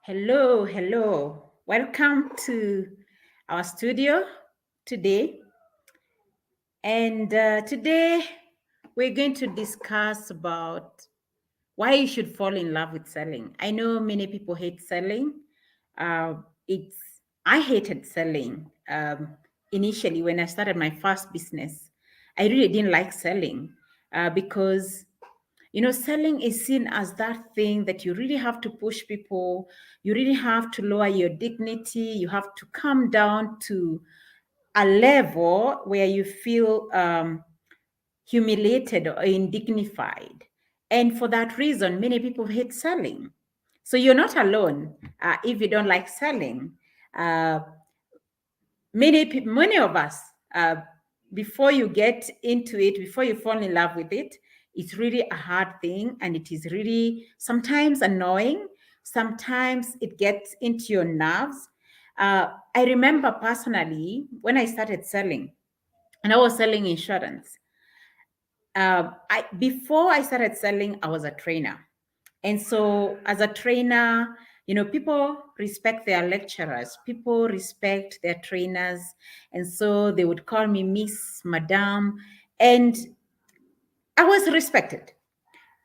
Hello, hello. Welcome to our studio today. And today we're going to discuss about why you should fall in love with selling. I know many people hate selling. Uh, it's I hated selling initially when I started my first business. I really didn't like selling because selling is seen as that thing that you really have to push people. You really have to lower your dignity. You have to come down to a level where you feel humiliated or indignified. And for that reason, many people hate selling. So you're not alone if you don't like selling. Uh, many of us, before you get into it, before you fall in love with it, it's really a hard thing, and it is really sometimes annoying. Sometimes it gets into your nerves. I remember personally when I started selling, and I was selling insurance. Before I started selling, I was a trainer. And so, as a trainer, people respect their lecturers, people respect their trainers. And so they would call me Miss, Madam, and I was respected.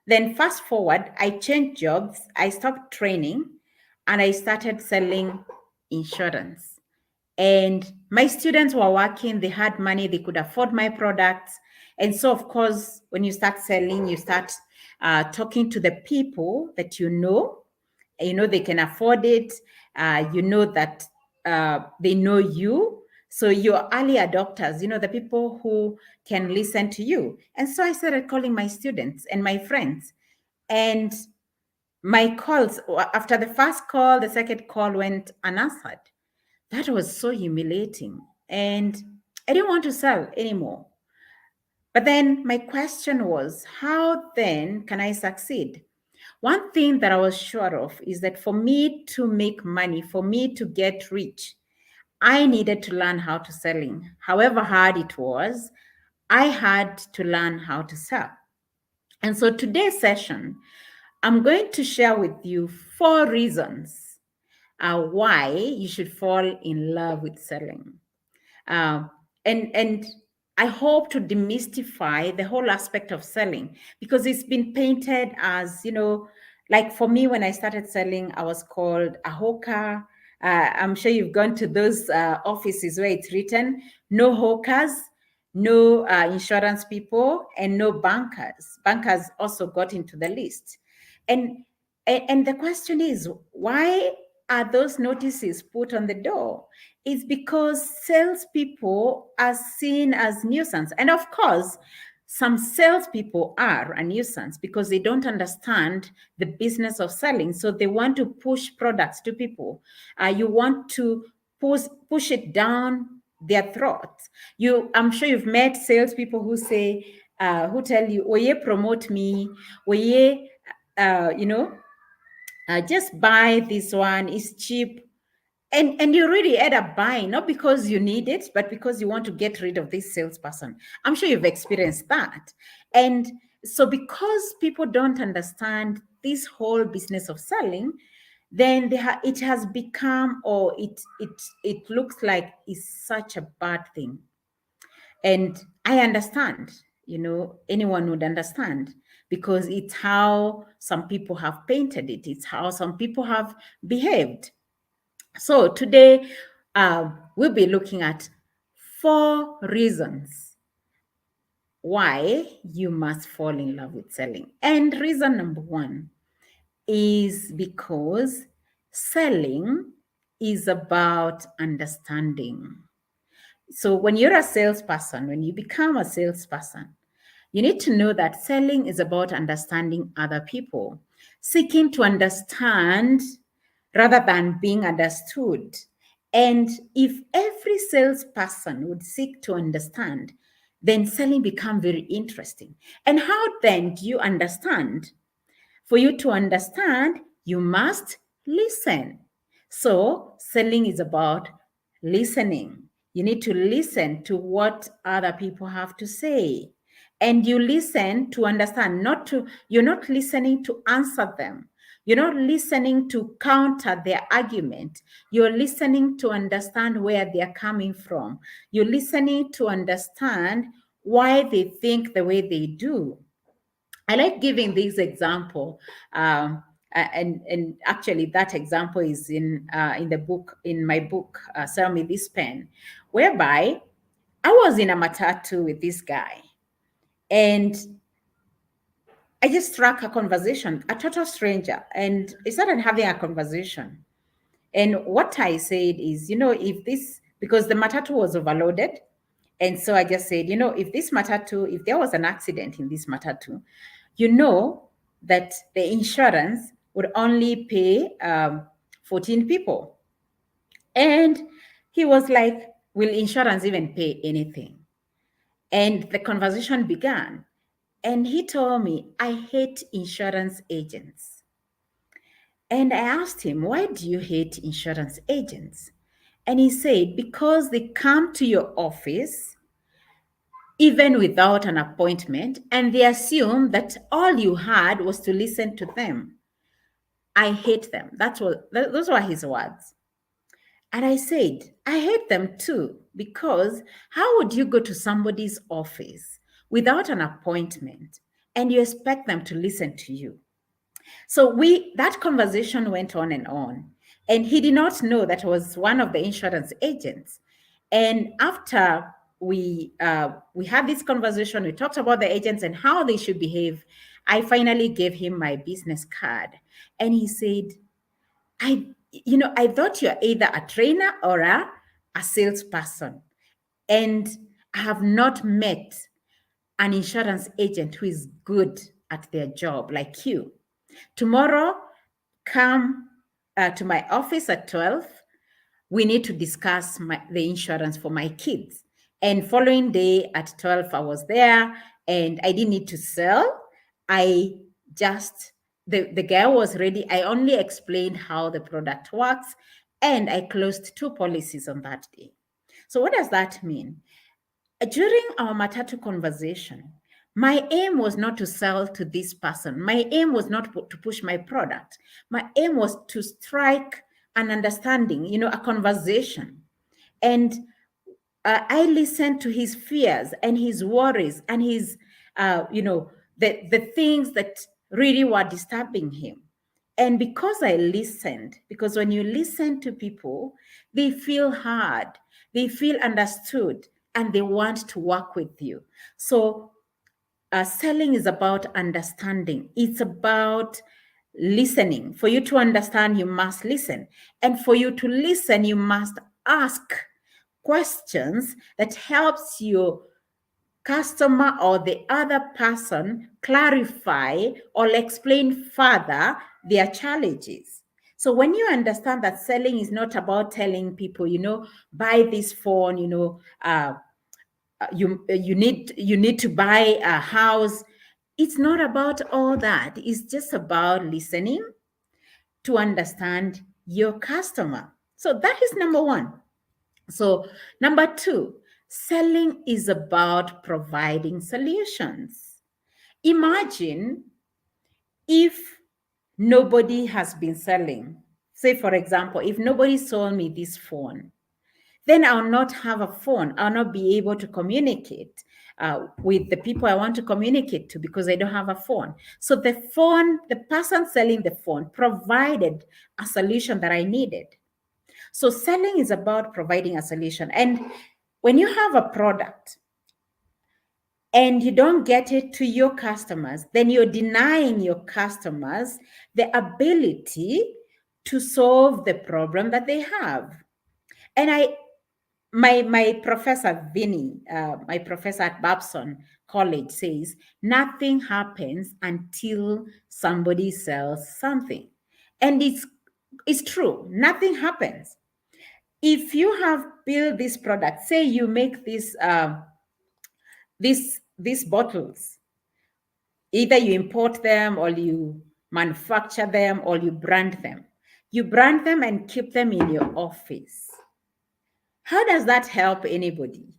Then, fast forward, I changed jobs, I stopped training, and I started selling insurance. And my students were working, they had money, they could afford my products. And so, of course, when you start selling, you start talking to the people that they can afford it, that they know you. So your early adopters, the people who can listen to you. And so I started calling my students and my friends. And my calls, after the first call, the second call went unanswered. That was so humiliating. And I didn't want to sell anymore. But then my question was, how then can I succeed? One thing that I was sure of is that for me to make money, for me to get rich, I needed to learn how to selling. However hard it was, I had to learn how to sell. And so today's session, I'm going to share with you 4 reasons why you should fall in love with selling. Uh, and I hope to demystify the whole aspect of selling, because it's been painted as, like for me, when I started selling, I was called a hawker. I'm sure you've gone to those offices where it's written no hawkers, no insurance people, and no bankers. Bankers also got into the list. And and the question is, why are those notices put on the door? It's because salespeople are seen as nuisance. And of course, some salespeople are a nuisance because they don't understand the business of selling. So they want to push products to people. You want to push it down their throats. I'm sure you've met salespeople who say, who tell you, "Oye, promote me. Oye, just buy this one. It's cheap." And you really end up buying, not because you need it, but because you want to get rid of this salesperson. I'm sure you've experienced that. And so because people don't understand this whole business of selling, then it has become, or it looks like it's such a bad thing. And I understand, anyone would understand, because it's how some people have painted it, it's how some people have behaved. So today, we'll be looking at 4 reasons why you must fall in love with selling. And reason number 1 is because selling is about understanding. So when you're a salesperson, when you become a salesperson, you need to know that selling is about understanding other people, seeking to understand rather than being understood. And if every salesperson would seek to understand, then selling become very interesting. And how then do you understand? For you to understand, you must listen. So selling is about listening. You need to listen to what other people have to say. And you listen to understand, you're not listening to answer them. You're not listening to counter their argument. You're listening to understand where they're coming from. You're listening to understand why they think the way they do. I like giving this example, and actually that example is in my book, Sell Me This Pen, whereby I was in a matatu with this guy, and I just struck a conversation, a total stranger, and we started having a conversation. And what I said is, because the matatu was overloaded, and so I just said, if there was an accident in this matatu, that the insurance would only pay 14 people. And he was like, will insurance even pay anything? And the conversation began. And he told me, I hate insurance agents. And I asked him, why do you hate insurance agents? And he said, because they come to your office even without an appointment, and they assume that all you had was to listen to them. I hate them. Those were his words. And I said, I hate them too, because how would you go to somebody's office without an appointment and you expect them to listen to you? So that conversation went on, and he did not know that I was one of the insurance agents. And after we had this conversation, we talked about the agents and how they should behave. I finally gave him my business card, and he said, I thought you're either a trainer or a salesperson, and I have not met an insurance agent who is good at their job like you. Tomorrow, come to my office at 12. We need to discuss the insurance for my kids. And following day at 12, I was there, and I didn't need to sell. The guy was ready. I only explained how the product works, and I closed 2 policies on that day. So what does that mean? During our Matatu conversation, my aim was not to sell to this person. My aim was not to push my product. My aim was to strike an understanding, a conversation. And I listened to his fears and his worries and his, the things that really were disturbing him. And because I listened, because when you listen to people, they feel heard, they feel understood, and they want to work with you. So selling is about understanding. It's about listening. For you to understand, you must listen. And for you to listen, you must ask questions that helps your customer or the other person clarify or explain further their challenges. So when you understand that selling is not about telling people, buy this phone, you need to buy a house. It's not about all that. It's just about listening to understand your customer. So that is number one. So number two, selling is about providing solutions. Imagine if nobody has been selling. Say, for example, if nobody sold me this phone, then I'll not have a phone. I'll not be able to communicate with the people I want to communicate to because I don't have a phone. So the person selling the phone provided a solution that I needed. So selling is about providing a solution. And when you have a product and you don't get it to your customers, then you're denying your customers the ability to solve the problem that they have. And my professor, Vinny, my professor at Babson College says, nothing happens until somebody sells something. And it's true, nothing happens. If you have built this product, say you make these bottles, either you import them or you manufacture them or you brand them. You brand them and keep them in your office. How does that help anybody?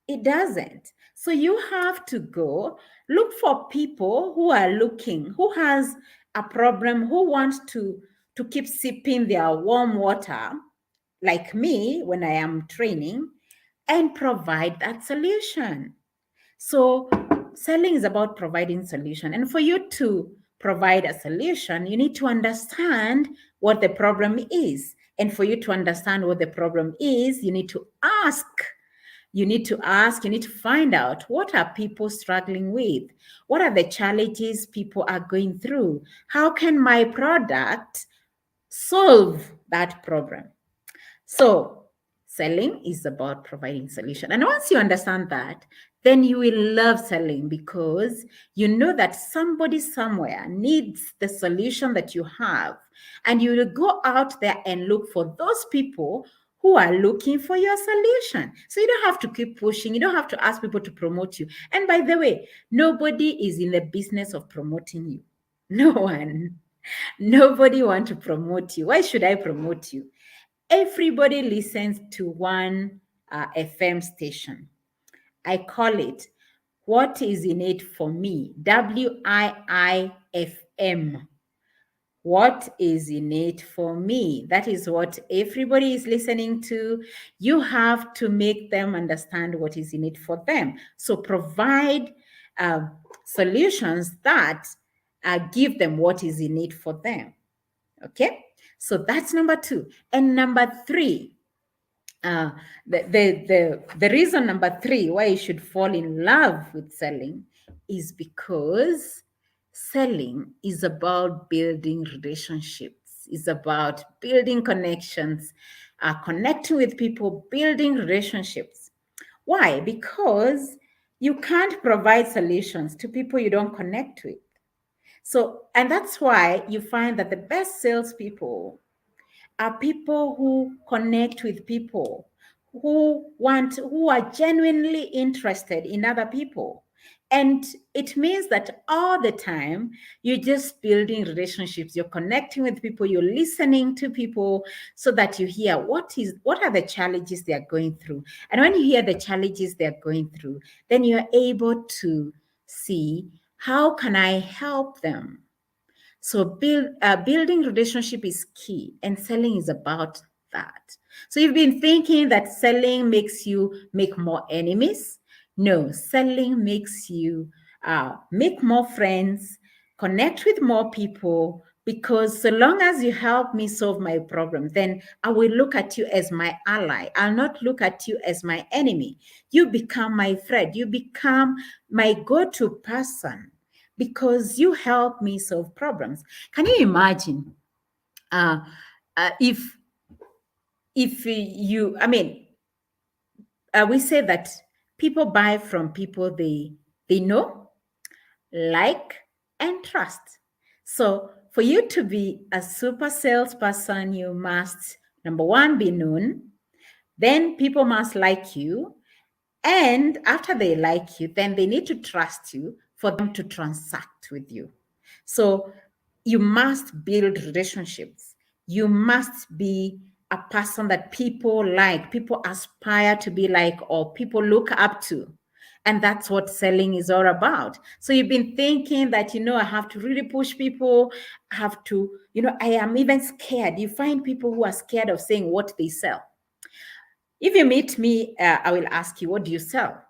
It doesn't. So you have to go look for people who are looking, who has a problem, who wants to keep sipping their warm water, like me when I am training, and provide that solution. So selling is about providing solution. And for you to provide a solution, you need to understand what the problem is. And for you to understand what the problem is, you need to ask. You need to ask, you need to find out, what are people struggling with? What are the challenges people are going through? How can my product solve that problem? So selling is about providing solution. And once you understand that, then you will love selling, because you know that somebody somewhere needs the solution that you have. And you will go out there and look for those people who are looking for your solution. So you don't have to keep pushing. You don't have to ask people to promote you. And by the way, nobody is in the business of promoting you. No one. Nobody want to promote you. Why should I promote you? Everybody listens to one FM station. I call it What is in it for me? WIIFM. What is in it for me? That is what everybody is listening to. You have to make them understand what is in it for them. So provide solutions that give them what is in it for them. Okay, so that's number 2. And number 3, the reason number 3 why you should fall in love with selling is because selling is about building relationships, is about building connections, connecting with people, building relationships. Why? Because you can't provide solutions to people you don't connect with. So, and that's why you find that the best salespeople are people who connect with people, who are genuinely interested in other people. And it means that all the time you're just building relationships, you're connecting with people, you're listening to people so that you hear what are the challenges they are going through. And when you hear the challenges they're going through, then you're able to see, how can I help them? So building relationship is key, and selling is about that. So you've been thinking that selling makes you make more enemies. No, selling makes you make more friends, connect with more people, because so long as you help me solve my problem, then I will look at you as my ally. I'll not look at you as my enemy. You become my friend. You become my go-to person, because you help me solve problems. Can you imagine if you, I mean, we say that people buy from people they know, like, and trust. So for you to be a super salesperson, you must, number 1, be known. Then people must like you. And after they like you, then they need to trust you for them to transact with you. So you must build relationships. You must be a person that people like, people aspire to be like, or people look up to. And that's what selling is all about. So you've been thinking that, I have to really push people. I have to, I am even scared. You find people who are scared of saying what they sell. If you meet me, I will ask you, what do you sell?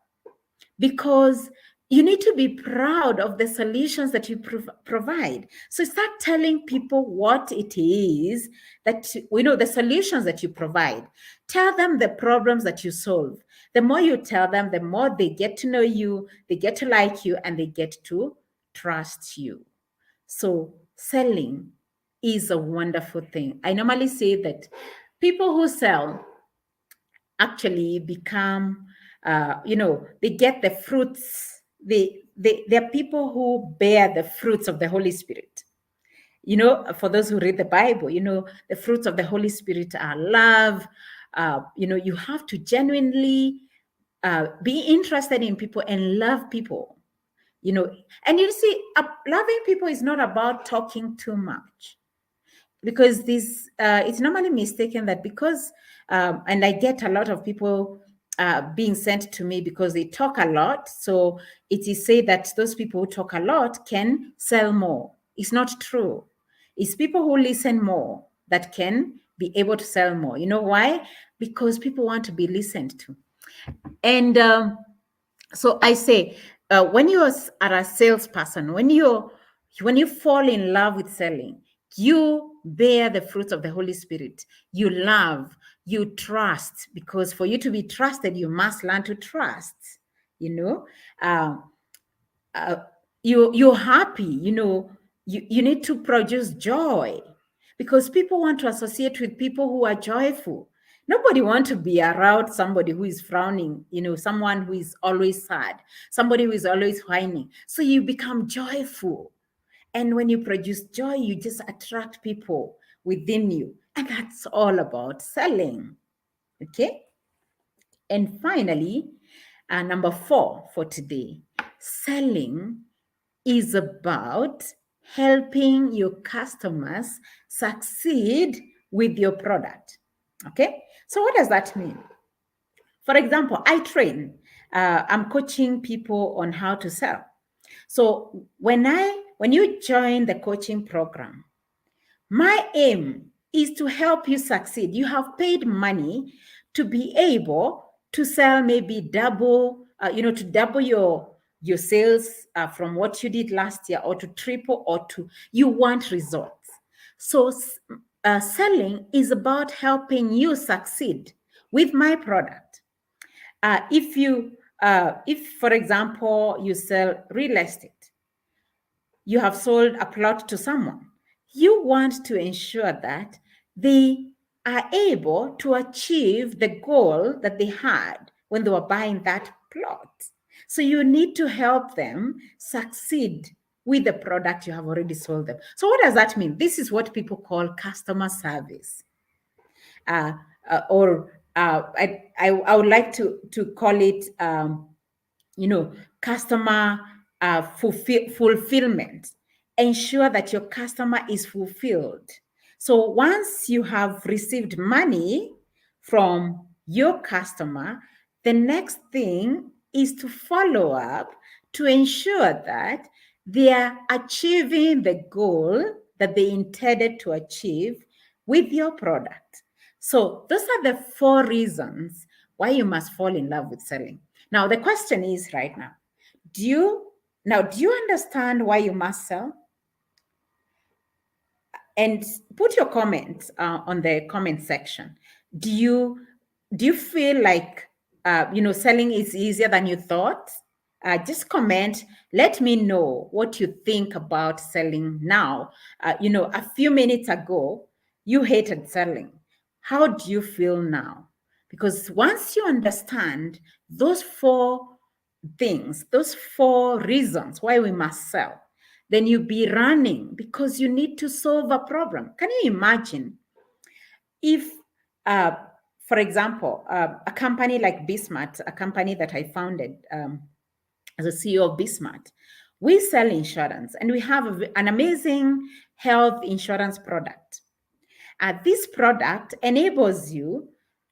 Because you need to be proud of the solutions that you provide. So start telling people what it is that, the solutions that you provide. Tell them the problems that you solve. The more you tell them, the more they get to know you, they get to like you, and they get to trust you. So selling is a wonderful thing. I normally say that people who sell actually become, they get the fruits. They're people who bear the fruits of the Holy Spirit. For those who read the Bible, the fruits of the Holy Spirit are love. You have to genuinely be interested in people and love people. And you see, loving people is not about talking too much. Because it's normally mistaken that because, and I get a lot of people being sent to me because they talk a lot. So it is said that those people who talk a lot can sell more. It's not true. It's people who listen more that can be able to sell more. You know why? Because people want to be listened to. And so I say, when you are a salesperson, when you fall in love with selling, you bear the fruits of the Holy Spirit. You love, you trust, because for you to be trusted, you must learn to trust. You know, you're happy. You know, you need to produce joy, because people want to associate with people who are joyful. Nobody wants to be around somebody who is frowning, you know, someone who is always sad, somebody who is always whining. So you become joyful. And when you produce joy, you just attract people within you. And that's all about selling. Okay. And finally, number 4 for today, selling is about helping your customers succeed with your product. Okay, so what does that mean? For example, I train, I'm coaching people on how to sell. So when you join the coaching program, my aim is to help you succeed. You have paid money to be able to sell maybe double, to double your sales from what you did last year, or to triple, or to, you want results. So selling is about helping you succeed with my product. If for example, you sell real estate, you have sold a plot to someone, you want to ensure that they are able to achieve the goal that they had when they were buying that plot. So you need to help them succeed with the product you have already sold them. So what does that mean? This is what people call customer service. I would like to call it, customer fulfillment. Ensure that your customer is fulfilled. So once you have received money from your customer, the next thing is to follow up to ensure that they are achieving the goal that they intended to achieve with your product. So those are the 4 reasons why you must fall in love with selling. Now, the question is right now, do you understand why you must sell? And put your comments on the comment section. Do you feel like selling is easier than you thought? Just comment. Let me know what you think about selling now. A few minutes ago, you hated selling. How do you feel now? Because once you understand those 4 things, those 4 reasons why we must sell, then you be running, because you need to solve a problem. Can you imagine if, for example, a company like Bismart, a company that I founded as a CEO of Bismart, we sell insurance, and we have an amazing health insurance product. This product enables you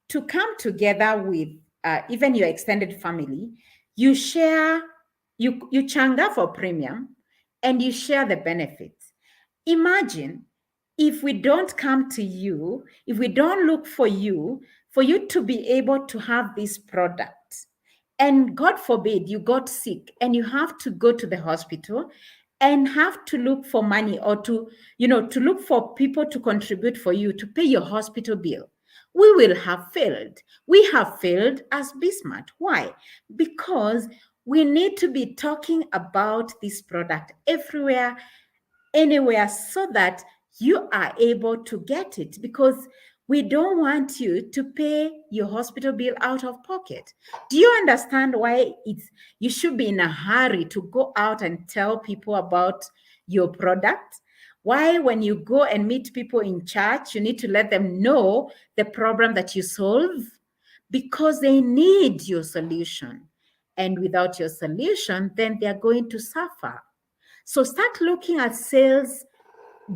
to come together with even your extended family. You share, you changa for premium, and you share the benefits. Imagine if we don't come to you, if we don't look for you to be able to have this product, and God forbid you got sick and you have to go to the hospital and have to look for money, or to look for people to contribute for you to pay your hospital bill, we will have failed. We have failed as Bismart. Why? Because we need to be talking about this product everywhere, anywhere, so that you are able to get it, because we don't want you to pay your hospital bill out of pocket. Do you understand why you should be in a hurry to go out and tell people about your product? Why, when you go and meet people in church, you need to let them know the problem that you solve? Because they need your solution. And without your solution, then they're going to suffer. So start looking at sales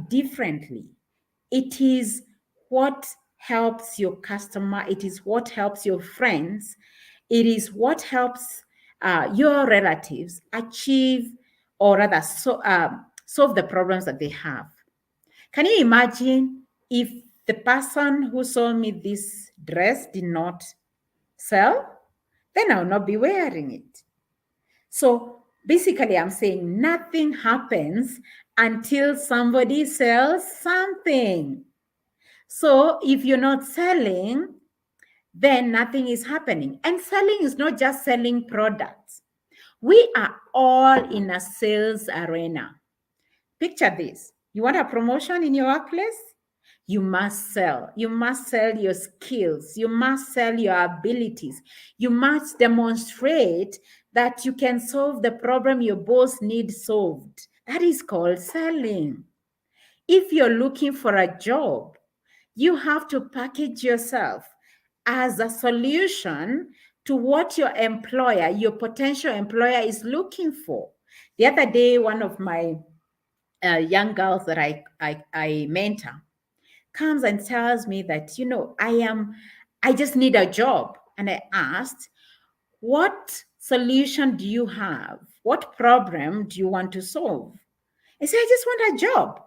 differently. It is what helps your customer. It is what helps your friends. It is what helps your relatives achieve, or rather solve the problems that they have. Can you imagine if the person who sold me this dress did not sell? Then I'll not be wearing it. So basically, I'm saying nothing happens until somebody sells something. So if you're not selling, then nothing is happening. And selling is not just selling products. We are all in a sales arena. Picture this. You want a promotion in your workplace? You must sell. You must sell your skills. You must sell your abilities. You must demonstrate that you can solve the problem your boss needs solved. That is called selling. If you're looking for a job, you have to package yourself as a solution to what your employer, your potential employer, is looking for. The other day, one of my young girls that I mentor comes and tells me that, I just need a job. And I asked, what solution do you have? What problem do you want to solve? I said, I just want a job.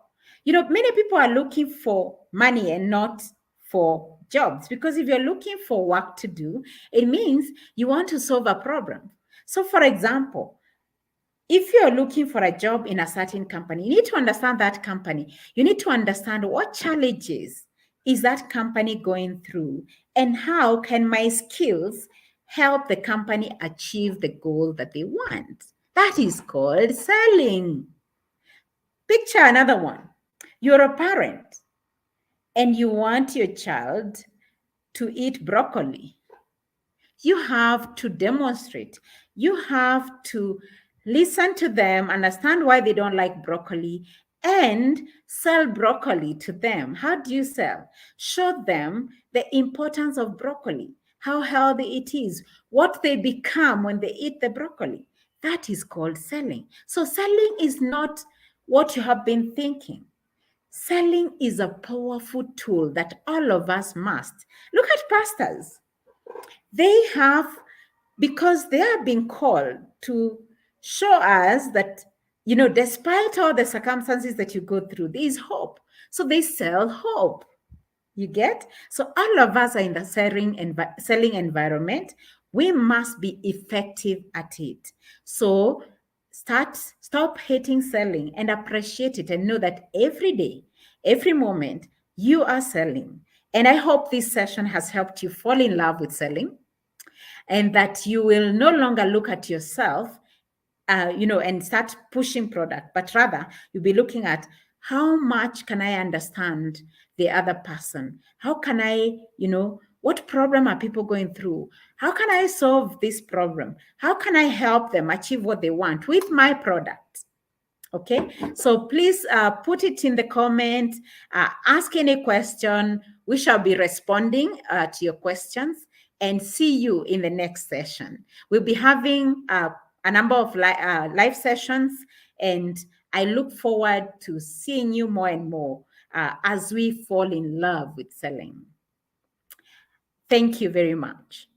Many people are looking for money and not for jobs, because if you're looking for work to do, it means you want to solve a problem. So, for example, if you're looking for a job in a certain company, you need to understand that company. You need to understand what challenges is that company going through, and how can my skills help the company achieve the goal that they want. That is called selling. Picture another one. You're a parent and you want your child to eat broccoli. You have to demonstrate. You have to listen to them, understand why they don't like broccoli, and sell broccoli to them. How do you sell? Show them the importance of broccoli, how healthy it is, what they become when they eat the broccoli. That is called selling. So, selling is not what you have been thinking. Selling is a powerful tool that all of us must. Look at pastors. They have, because they are being called to show us that, despite all the circumstances that you go through, there is hope. So they sell hope. You get? So all of us are in the selling environment. We must be effective at it. So stop hating selling and appreciate it, and know that every day, every moment, you are selling. And I hope this session has helped you fall in love with selling, and that you will no longer look at yourself, and start pushing product, but rather you'll be looking at, how much can I understand the other person? How can I, what problem are people going through? How can I solve this problem? How can I help them achieve what they want with my product? Okay, so please put it in the comment, ask any question. We shall be responding to your questions, and see you in the next session. We'll be having a number of live sessions, and I look forward to seeing you more and more as we fall in love with selling. Thank you very much.